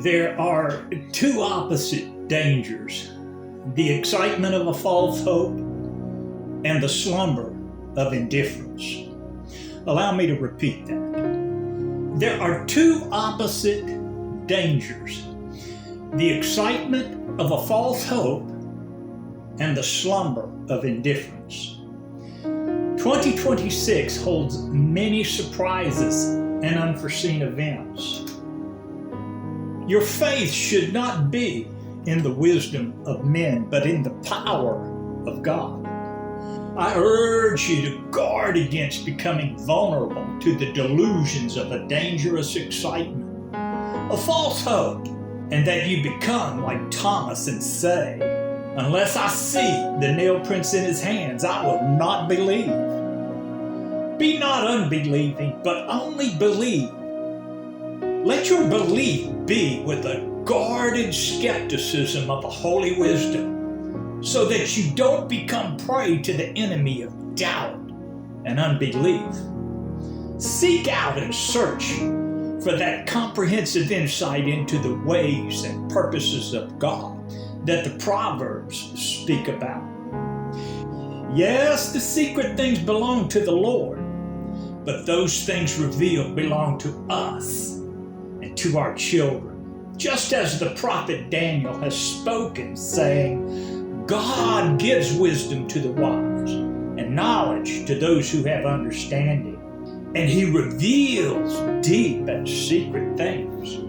There are two opposite dangers: the excitement of a false hope and the slumber of indifference. Allow me to repeat that. There are two opposite dangers: the excitement of a false hope and the slumber of indifference. 2026 holds many surprises and unforeseen events. Your faith should not be in the wisdom of men, but in the power of God. I urge you to guard against becoming vulnerable to the delusions of a dangerous excitement, a false hope, and that you become like Thomas and say, "Unless I see the nail prints in his hands, I will not believe." Be not unbelieving, but only believe. Let your belief be with a guarded skepticism of a holy wisdom, so that you don't become prey to the enemy of doubt and unbelief. Seek out and search for that comprehensive insight into the ways and purposes of God that the Proverbs speak about. Yes, the secret things belong to the Lord, but those things revealed belong to us and to our children, just as the prophet Daniel has spoken, saying, "God gives wisdom to the wise and knowledge to those who have understanding, and he reveals deep and secret things."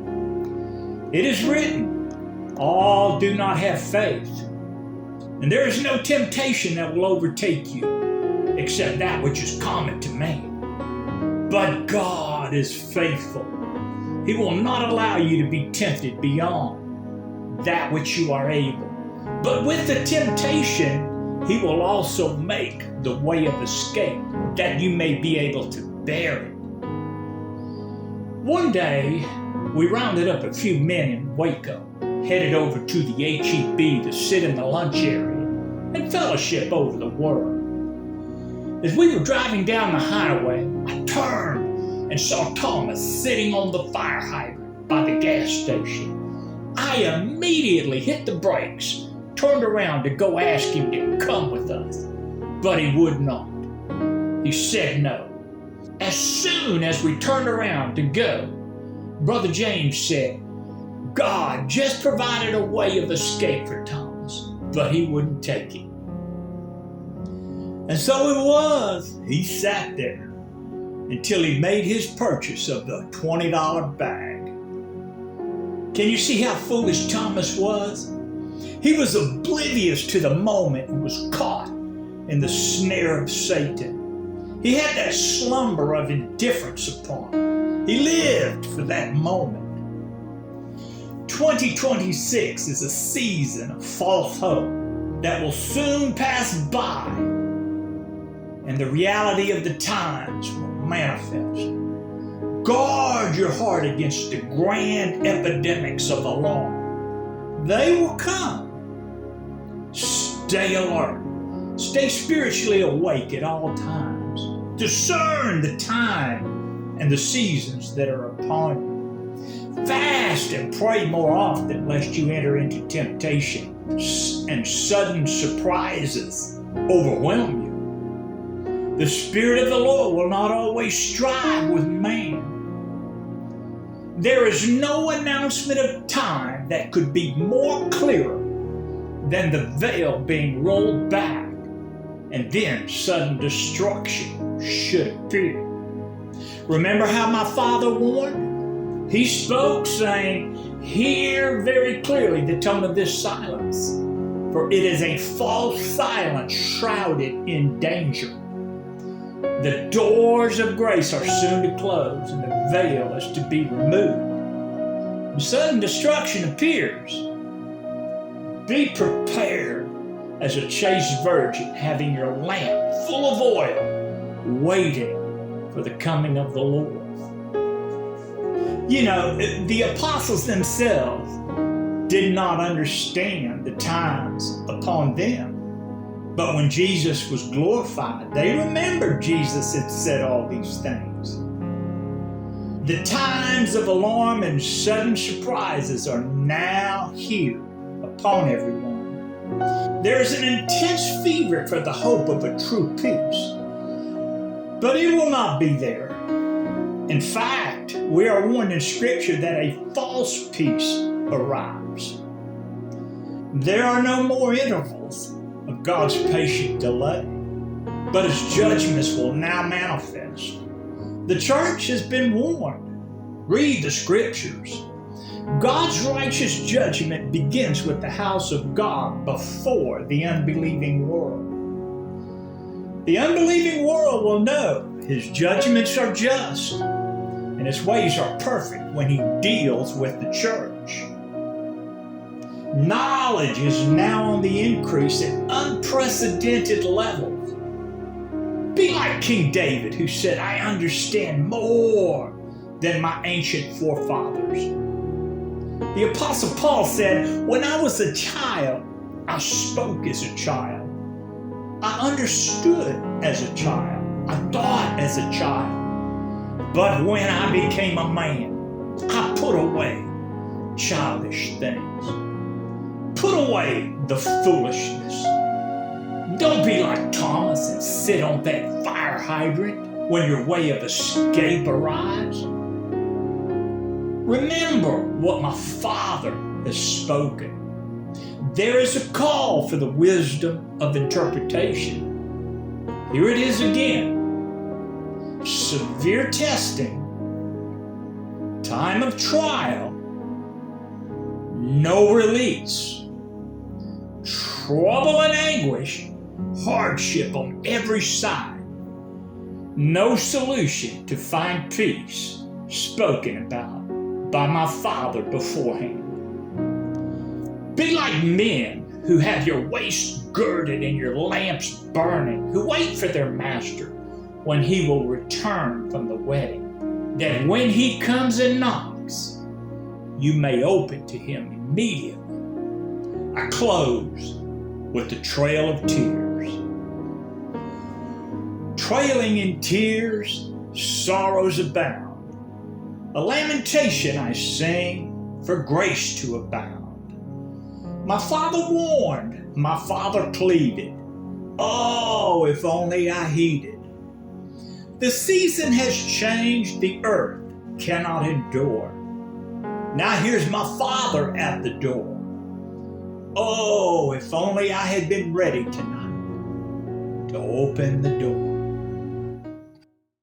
It is written, "All do not have faith, and there is no temptation that will overtake you, except that which is common to man. But God is faithful. He will not allow you to be tempted beyond that which you are able. But with the temptation, he will also make the way of escape, that you may be able to bear it." One day, we rounded up a few men in Waco, headed over to the HEB to sit in the lunch area and fellowship over the Word. As we were driving down the highway, I turned and saw Thomas sitting on the fire hydrant by the gas station. I immediately hit the brakes, turned around to go ask him to come with us, but he would not. He said no. As soon as we turned around to go, Brother James said, "God just provided a way of escape for Thomas, but he wouldn't take it." And so it was. He sat there until he made his purchase of the $20 bag. Can you see how foolish Thomas was? He was oblivious to the moment and was caught in the snare of Satan. He had that slumber of indifference upon him. He lived for that moment. 2026 is a season of false hope that will soon pass by, and the reality of the times will manifest. Guard your heart against the grand epidemics of alarm. They will come. Stay alert. Stay spiritually awake at all times. Discern the time and the seasons that are upon you. Fast and pray more often, lest you enter into temptation and sudden surprises overwhelm you. The Spirit of the Lord will not always strive with man. There is no announcement of time that could be more clearer than the veil being rolled back, and then sudden destruction should appear. Remember how my father warned? He spoke, saying, "Hear very clearly the tone of this silence, for it is a false silence shrouded in danger. The doors of grace are soon to close, and the veil is to be removed. And sudden destruction appears. Be prepared as a chaste virgin, having your lamp full of oil, waiting for the coming of the Lord." You know, the apostles themselves did not understand the times upon them. But when Jesus was glorified, they remembered Jesus had said all these things. The times of alarm and sudden surprises are now here upon everyone. There is an intense fever for the hope of a true peace, but it will not be there. In fact, we are warned in Scripture that a false peace arrives. There are no more intervals of God's patient delay, but His judgments will now manifest. The church has been warned. Read the Scriptures. God's righteous judgment begins with the house of God before the unbelieving world. The unbelieving world will know His judgments are just and His ways are perfect when He deals with the church. Knowledge is now on the increase at unprecedented levels. Be like King David, who said, "I understand more than my ancient forefathers." The Apostle Paul said, "When I was a child, I spoke as a child. I understood as a child. I thought as a child. But when I became a man, I put away childish things." Put away the foolishness. Don't be like Thomas and sit on that fire hydrant when your way of escape arrives. Remember what my Father has spoken. There is a call for the wisdom of interpretation. Here it is again. Severe testing, time of trial, no release, trouble and anguish, hardship on every side, no solution to find peace spoken about by my Father beforehand. Be like men who have your waist girded and your lamps burning, who wait for their master when he will return from the wedding, that when he comes and knocks, you may open to him immediately. I close with the trail of tears. Trailing in tears, sorrows abound. A lamentation I sing for grace to abound. My Father warned, my Father pleaded. Oh, if only I heeded. The season has changed, the earth cannot endure. Now here's my Father at the door. Oh, if only I had been ready tonight to open the door.